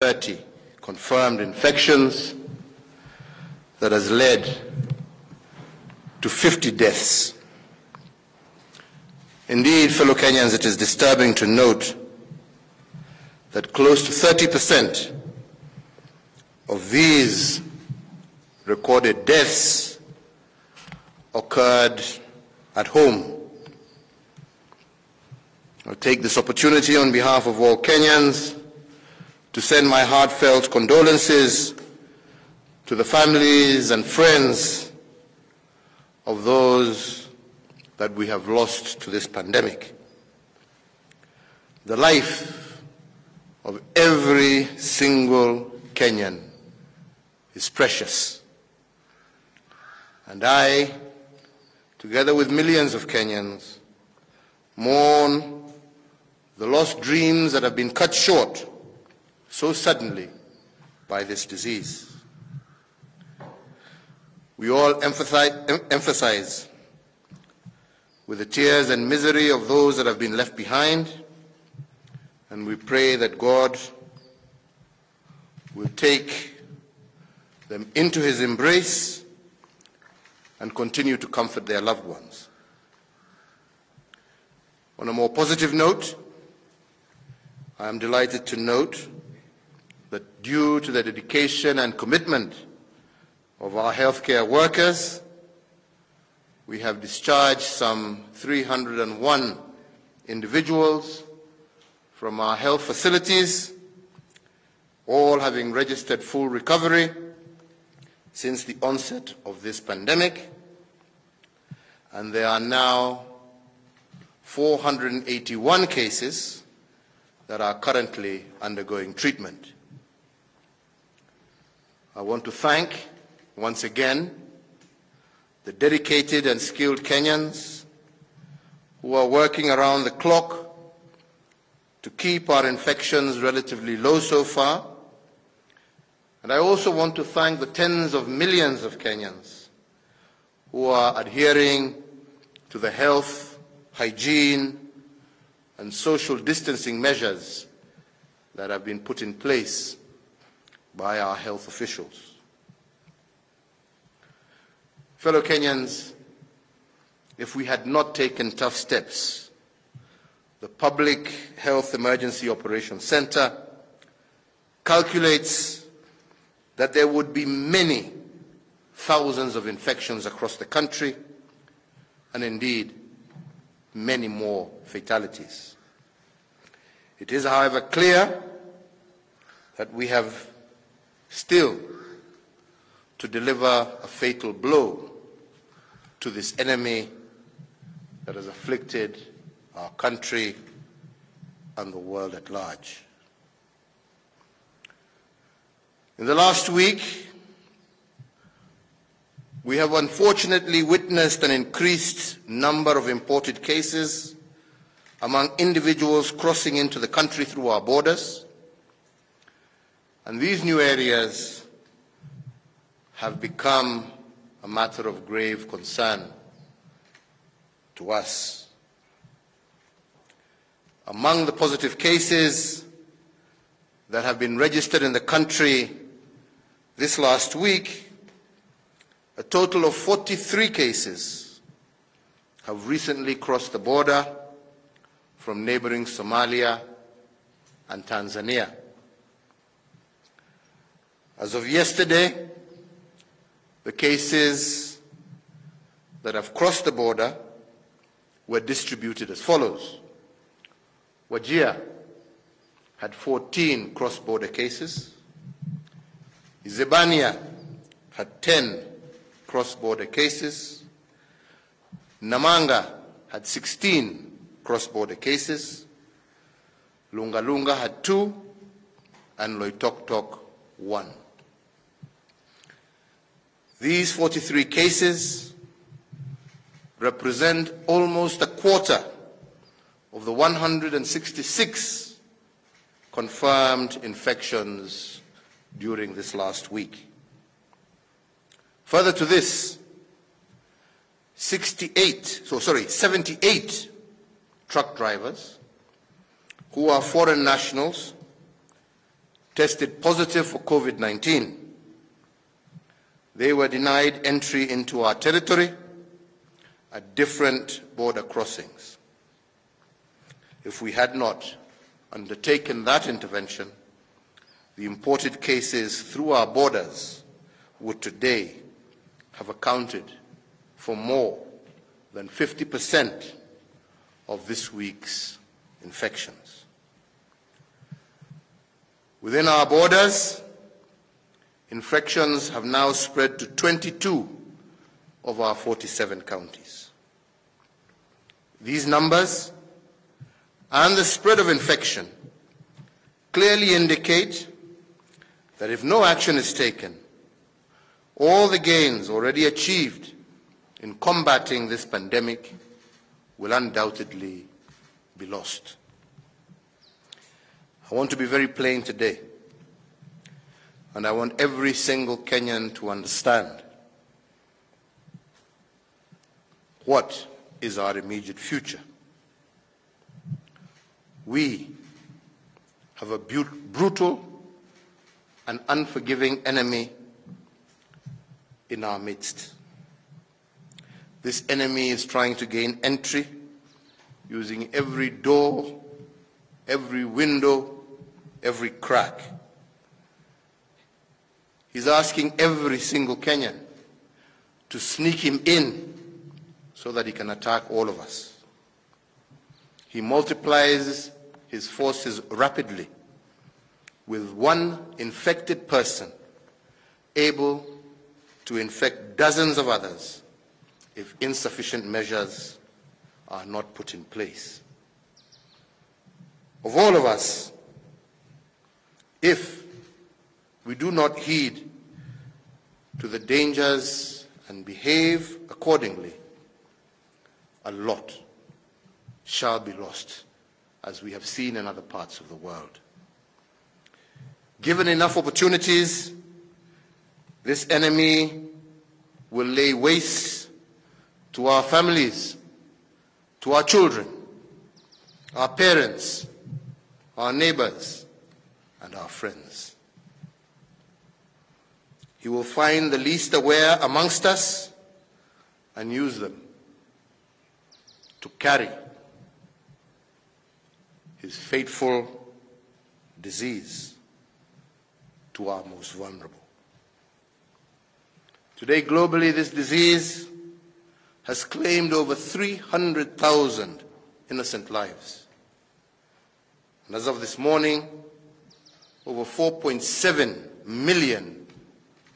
30 confirmed infections that has led to 50 deaths. Indeed, fellow Kenyans, it is disturbing to note that close to 30% of these recorded deaths occurred at home. I'll take this opportunity on behalf of all Kenyans to send my heartfelt condolences to the families and friends of those that we have lost to this pandemic. The life of every single Kenyan is precious. And I, together with millions of Kenyans, mourn the lost dreams that have been cut short so suddenly by this disease. We all emphasize with the tears and misery of those that have been left behind, and we pray that God will take them into his embrace and continue to comfort their loved ones. On a more positive note, I am delighted to note that due to the dedication and commitment of our healthcare workers, we have discharged some 301 individuals from our health facilities, all having registered full recovery since the onset of this pandemic, and there are now 481 cases that are currently undergoing treatment. I want to thank, once again, the dedicated and skilled Kenyans who are working around the clock to keep our infections relatively low so far. And I also want to thank the tens of millions of Kenyans who are adhering to the health, hygiene, and social distancing measures that have been put in place by our health officials. Fellow Kenyans, if we had not taken tough steps, the Public Health Emergency Operations Center calculates that there would be many thousands of infections across the country, and indeed, many more fatalities. It is, however, clear that we have still to deliver a fatal blow to this enemy that has afflicted our country and the world at large. In the last week, we have unfortunately witnessed an increased number of imported cases among individuals crossing into the country through our borders. And these new areas have become a matter of grave concern to us. Among the positive cases that have been registered in the country this last week, a total of 43 cases have recently crossed the border from neighboring Somalia and Tanzania. As of yesterday, the cases that have crossed the border were distributed as follows. Wajir had 14 cross-border cases. Izebania had 10 cross-border cases. Namanga had 16 cross-border cases. Lunga Lunga had 2, and Loitoktok 1. These 43 cases represent almost a quarter of the 166 confirmed infections during this last week. Further to this, 78 truck drivers who are foreign nationals tested positive for COVID-19, they were denied entry into our territory at different border crossings. If we had not undertaken that intervention, the imported cases through our borders would today have accounted for more than 50% of this week's infections. Within our borders, infections have now spread to 22 of our 47 counties. These numbers and the spread of infection clearly indicate that if no action is taken, all the gains already achieved in combating this pandemic will undoubtedly be lost. I want to be very plain today, and I want every single Kenyan to understand what is our immediate future. We have a brutal and unforgiving enemy in our midst. This enemy is trying to gain entry using every door, every window, every crack. He's asking every single Kenyan to sneak him in so that he can attack all of us. He multiplies his forces rapidly, with one infected person able to infect dozens of others if insufficient measures are not put in place. Of all of us, if we do not heed to the dangers and behave accordingly, a lot shall be lost, as we have seen in other parts of the world. Given enough opportunities, this enemy will lay waste to our families, to our children, our parents, our neighbors, and our friends. He will find the least aware amongst us and use them to carry his fateful disease to our most vulnerable. Today, globally, this disease has claimed over 300,000 innocent lives. And as of this morning, over 4.7 million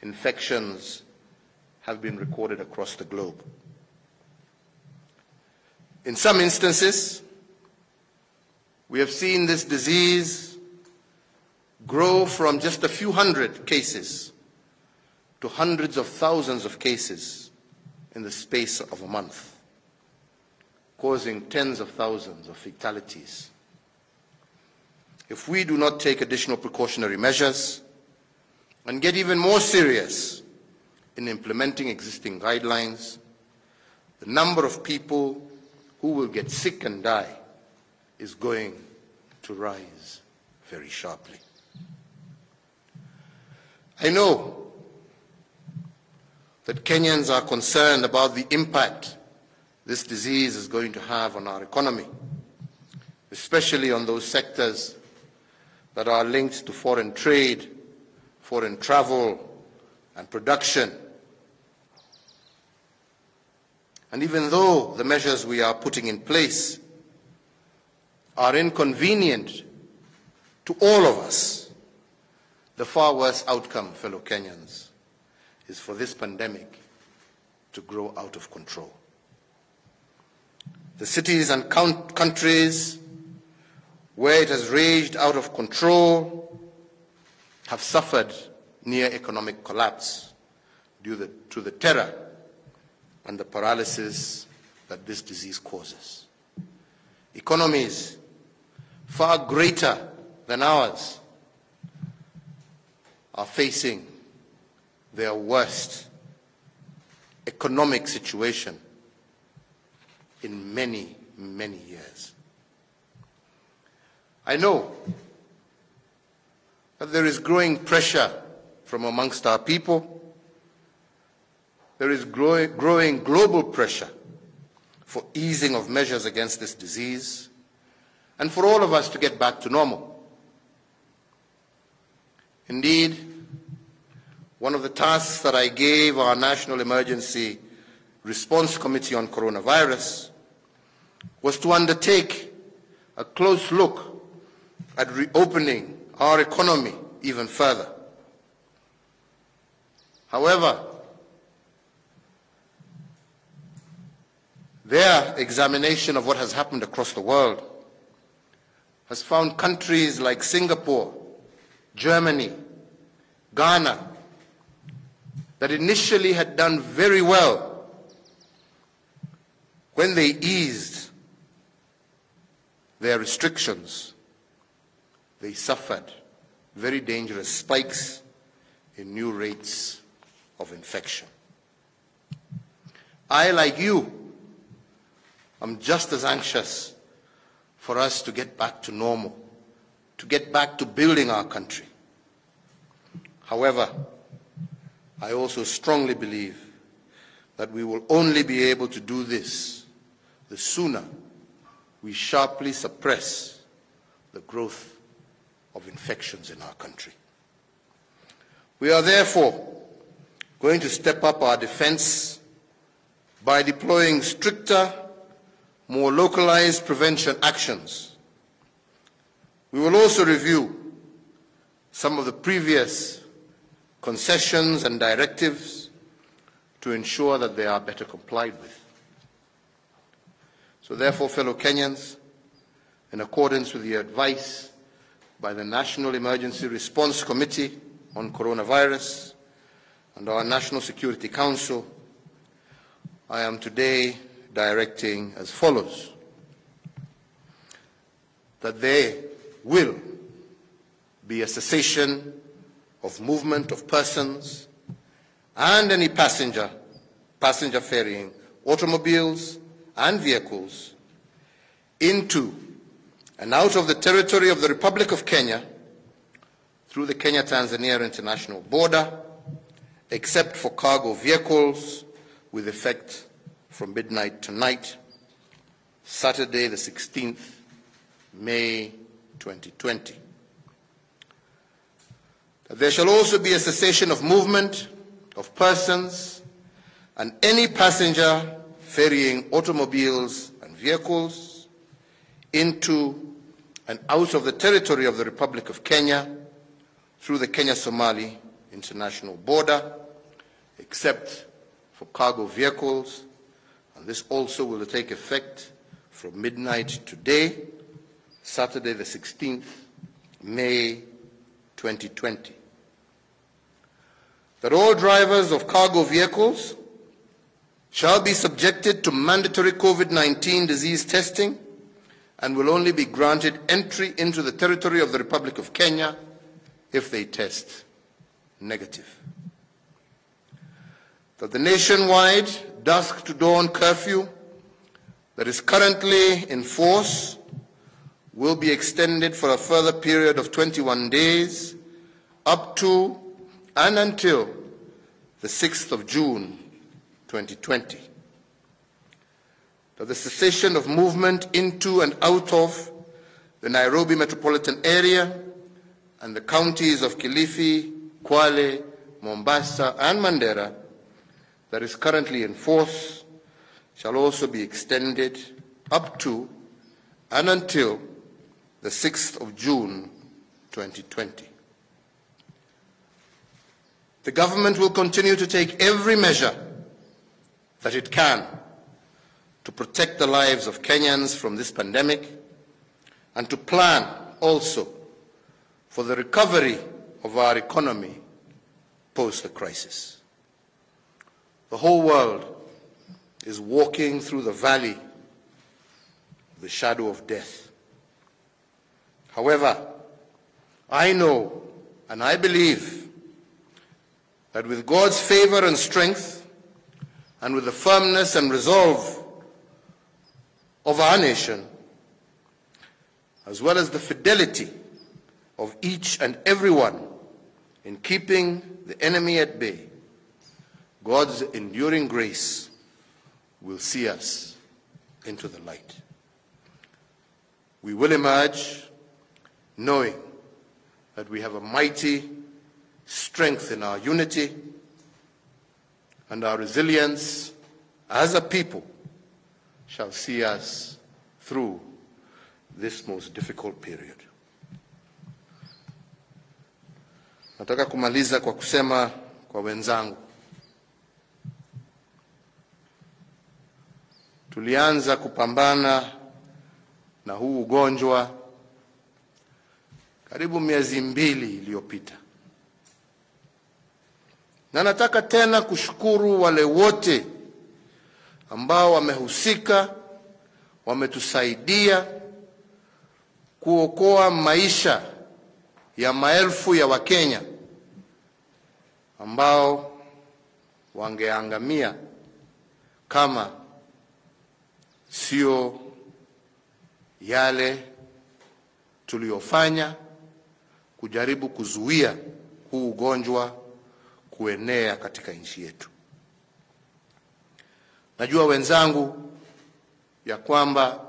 infections have been recorded across the globe. In some instances, we have seen this disease grow from just a few hundred cases to hundreds of thousands of cases in the space of a month, causing tens of thousands of fatalities. If we do not take additional precautionary measures and get even more serious in implementing existing guidelines, the number of people who will get sick and die is going to rise very sharply. I know that Kenyans are concerned about the impact this disease is going to have on our economy, especially on those sectors that are linked to foreign trade, foreign travel, and production. And even though the measures we are putting in place are inconvenient to all of us, the far worse outcome, fellow Kenyans, is for this pandemic to grow out of control. The cities and countries where it has raged out of control have suffered near economic collapse due to the terror and the paralysis that this disease causes. Economies far greater than ours are facing their worst economic situation in many, many years. I know that there is growing pressure from amongst our people. There is growing global pressure for easing of measures against this disease and for all of us to get back to normal. Indeed, one of the tasks that I gave our National Emergency Response Committee on Coronavirus was to undertake a close look at reopening our economy even further. However, their examination of what has happened across the world has found countries like Singapore, Germany, Ghana, that initially had done very well when they eased their restrictions, they suffered very dangerous spikes in new rates of infection. I, like you, am just as anxious for us to get back to normal, to get back to building our country. However, I also strongly believe that we will only be able to do this the sooner we sharply suppress the growth of infections in our country. We are therefore going to step up our defense by deploying stricter, more localized prevention actions. We will also review some of the previous concessions and directives to ensure that they are better complied with. So therefore, fellow Kenyans, in accordance with the advice by the National Emergency Response Committee on Coronavirus and our National Security Council, I am today directing as follows: that there will be a cessation of movement of persons and any passenger ferrying automobiles and vehicles into and out of the territory of the Republic of Kenya through the Kenya-Tanzania international border, except for cargo vehicles, with effect from midnight tonight, Saturday the 16th, May 2020. There shall also be a cessation of movement of persons and any passenger ferrying automobiles and vehicles into and out of the territory of the Republic of Kenya through the Kenya-Somali international border, except for cargo vehicles, and this also will take effect from midnight today, Saturday the 16th, May 2020. That all drivers of cargo vehicles shall be subjected to mandatory COVID-19 disease testing and will only be granted entry into the territory of the Republic of Kenya if they test negative. That the nationwide dusk to dawn curfew that is currently in force will be extended for a further period of 21 days up to and until the 6th of June 2020. That the cessation of movement into and out of the Nairobi metropolitan area and the counties of Kilifi, Kwale, Mombasa, and Mandera that is currently in force shall also be extended up to and until the 6th of June 2020. The government will continue to take every measure that it can to protect the lives of Kenyans from this pandemic and to plan also for the recovery of our economy post the crisis. The whole world is walking through the valley of the shadow of death. However, I know and I believe that with God's favor and strength, and with the firmness and resolve of our nation, as well as the fidelity of each and every one in keeping the enemy at bay, God's enduring grace will see us into the light. We will emerge knowing that we have a mighty strength in our unity, and our resilience as a people shall see us through this most difficult period. Nataka kumaliza kwa kusema kwa wenzangu, tulianza kupambana na huu ugonjwa karibu miezi 2 iliyopita. Na nataka tena kushukuru wale wote ambao wamehusika, wametusaidia kuokoa maisha ya maelfu ya Wakenya ambao wangeangamia kama sio yale tuliyofanya kujaribu kuzuia huu ugonjwa kuenea katika nchi yetu. Najua wenzangu ya kwamba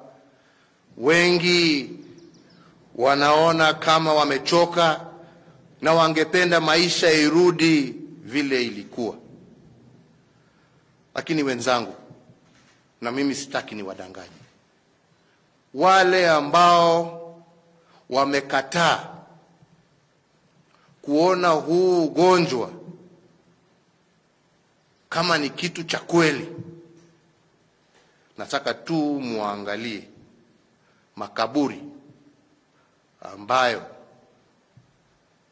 wengi wanaona kama wamechoka na wangependa maisha irudi vile ilikuwa. Lakini wenzangu, na mimi sitaki ni wadanganyi, wale ambao wamekataa kuona huu ugonjwa kama ni kitu cha kweli, nataka tu muangalie makaburi ambayo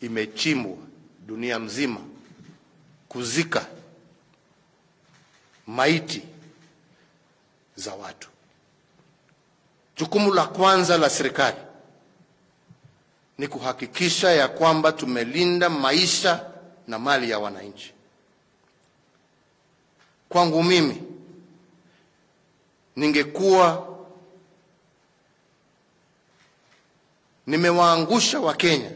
imechimbwa dunia mzima kuzika maiti za watu. Jukumu la kwanza la serikali ni kuhakikisha ya kwamba tumelinda maisha na mali ya wananchi. Kwangu mimi, ningekuwa nimewaangusha Wakenya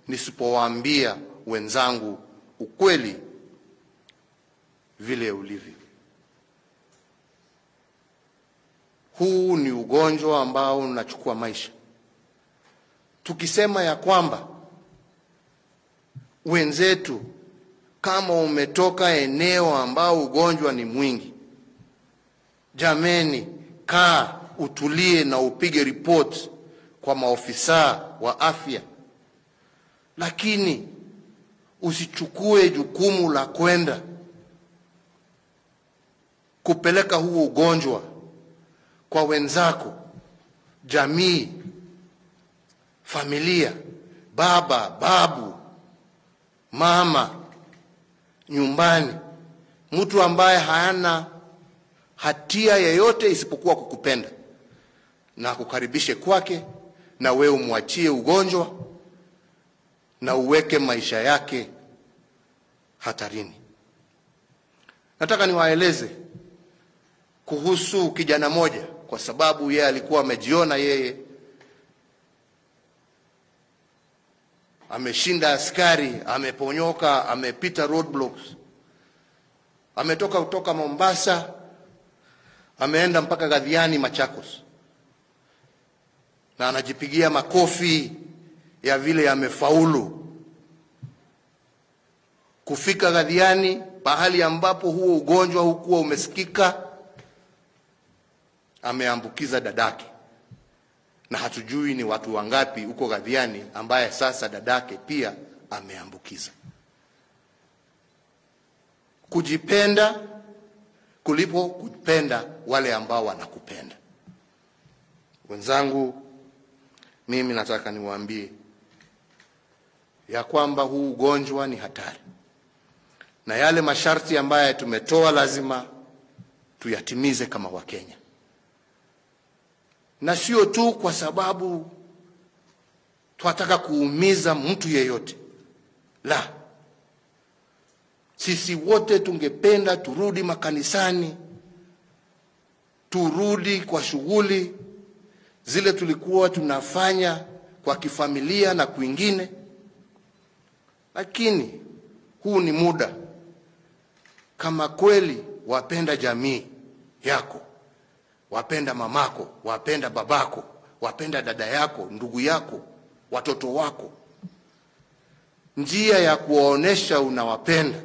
nisipowaambia wenzangu ukweli vile ulivyo. Huu ni ugonjwa ambao unachukua maisha. Tukisema ya kwamba wenzetu, kama umetoka eneo ambao ugonjwa ni mwingi, jameni, kaa utulie na upige report kwa maofisa wa afya, lakini usichukue jukumu la kwenda kupeleka huo ugonjwa kwa wenzako, jamii, familia, baba, babu, mama, nyumbani, mtu ambaye hana hatia yeyote isipokuwa kukupenda na kukaribishe kwake, na wewe umwachie ugonjwa na uweke maisha yake hatarini. Nataka niwaeleze kuhusu kijana moja, kwa sababu yeye alikuwa amejiona yeye ameshinda askari, ameponyoka, amepita roadblocks. Ametoka kutoka Mombasa, ameenda mpaka Gadhiani, Machakos, na anajipigia makofi ya vile amefaulu kufika Gadhiani, pahali ambapo huo ugonjwa hukuwa umesikika. Ameambukiza dadake, na hatujui ni watu wangapi huko Gadhiani ambaye sasa dadake pia ameambukiza. Kujipenda kulipo kupenda wale ambao wanakupenda. Wenzangu, mimi nataka niwaambie ya kwamba huu ugonjwa ni hatari, na yale masharti ambayo tumetoa lazima tuyatimize kama Wakenya. Na sio tu kwa sababu tunataka kuumiza mtu yeyote. La, sisi wote tungependa turudi makanisani, turudi kwa shughuli zile tulikuwa tunafanya kwa kifamilia na kwingine, lakini huu ni muda, kama kweli wapenda jamii yako, wapenda mamako, wapenda babako, wapenda dada yako, ndugu yako, watoto wako, njia ya kuwaonesha unawapenda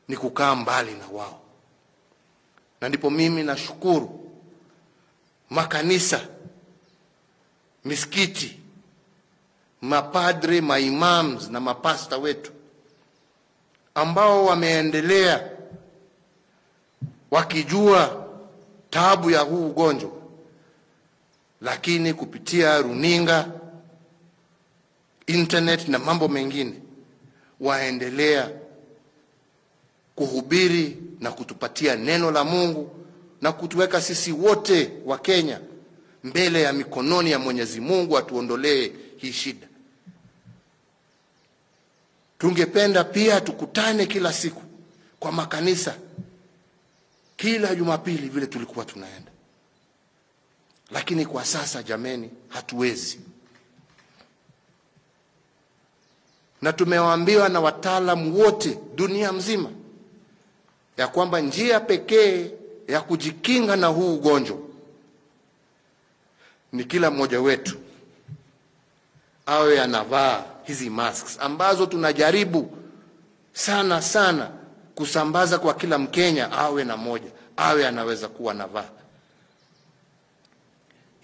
ni kukaa mbali na wao. Na ndipo mimi nashukuru makanisa, misikiti, mapadre, maimams na mapasta wetu ambao wameendelea wakijua taabu ya huu ugonjwa, lakini kupitia runinga, internet na mambo mengine waendelea kuhubiri na kutupatia neno la Mungu na kutuweka sisi wote wa Kenya mbele ya mikononi ya Mwenyezi Mungu atuondolee hii shida. Tungependa pia tukutane kila siku kwa makanisa, kila Jumapili vile tulikuwa tunaenda, lakini kwa sasa jameni, hatuwezi. Na tumewaambiwa na wataalamu wote dunia mzima ya kwamba njia pekee ya kujikinga na huu ugonjwa ni kila mmoja wetu awe anavaa hizi masks ambazo tunajaribu sana kusambaza kwa kila Mkenya awe na moja, awe anaweza kuwa anavaa,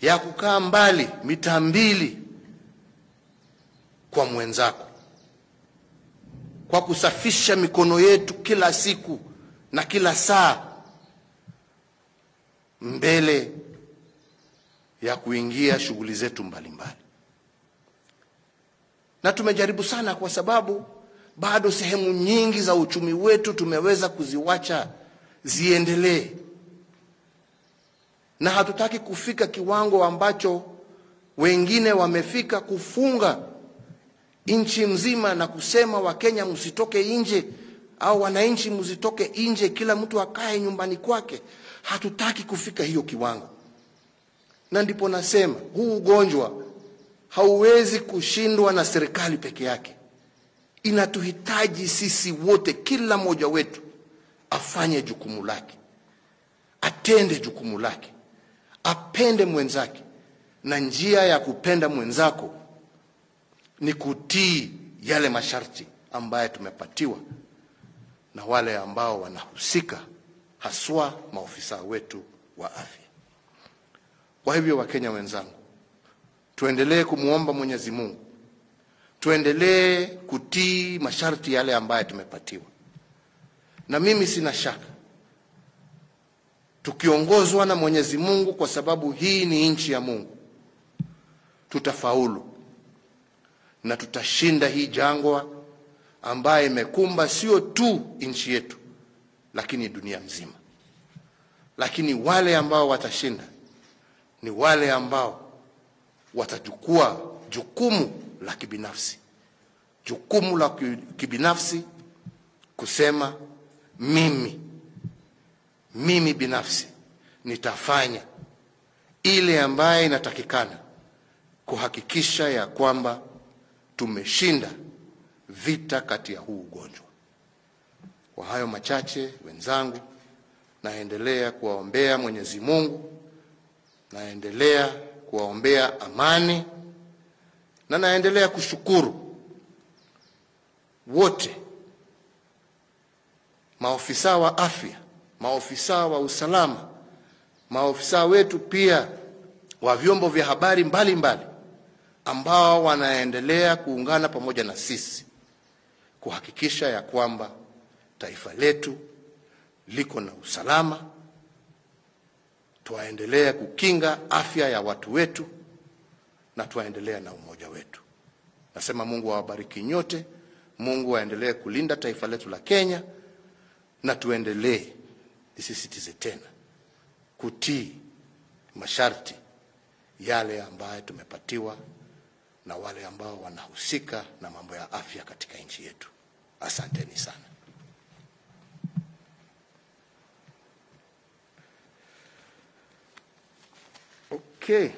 ya kukaa mbali mita 2 kwa mwenzako, kwa kusafisha mikono yetu kila siku na kila saa mbele ya kuingia shughuli zetu mbalimbali. Na tumejaribu sana kwa sababu bado sehemu nyingi za uchumi wetu tumeweza kuziwacha ziendelee, na hatutaki kufika kiwango ambacho wengine wamefika, kufunga nchi mzima na kusema Wakenya msitoke nje au wananchi msitoke nje, kila mtu akae nyumbani kwake. Hatutaki kufika hiyo kiwango. Na ndipo nasema huu ugonjwa hauwezi kushindwa na serikali peke yake. Inatuhitaji sisi wote, kila mmoja wetu afanye jukumu lake, atende jukumu lake, apende mwenzake. Na njia ya kupenda mwenzako ni kutii yale masharti ambaye tumepatiwa na wale ambao wanahusika, haswa maofisa wetu wa afya. Kwa hivyo Wakenya wenzangu, tuendelee kumuomba Mwenyezi Mungu, tuendelee kutii masharti yale ambaye tumepatiwa. Na mimi sina shaka tukiongozwa na Mwenyezi Mungu, kwa sababu hii ni nchi ya Mungu, tutafaulu na tutashinda hii jangwa ambaye imekumba sio tu nchi yetu lakini dunia mzima. Lakini wale ambao watashinda ni wale ambao watachukua jukumu la kibinafsi, jukumu la kibinafsi kusema mimi binafsi nitafanya ile ambaye inatakikana kuhakikisha ya kwamba tumeshinda vita kati ya huu ugonjwa. Kwa hayo machache wenzangu, naendelea kuwaombea Mwenyezi Mungu, naendelea kuwaombea amani, na naendelea kushukuru wote, maofisa wa afya, maofisa wa usalama, maofisa wetu pia wa vyombo vya habari mbalimbali ambao wanaendelea kuungana pamoja na sisi kuhakikisha ya kwamba taifa letu liko na usalama. Tuendelee kukinga afya ya watu wetu na tuendelee na umoja wetu. Nasema Mungu awabariki nyote, Mungu aendelee kulinda taifa letu la Kenya, na tuendelee, nisisitize tena, kutii masharti yale ambayo tumepatiwa na wale ambao wanahusika na mambo ya afya katika nchi yetu. Asanteni sana. Okay.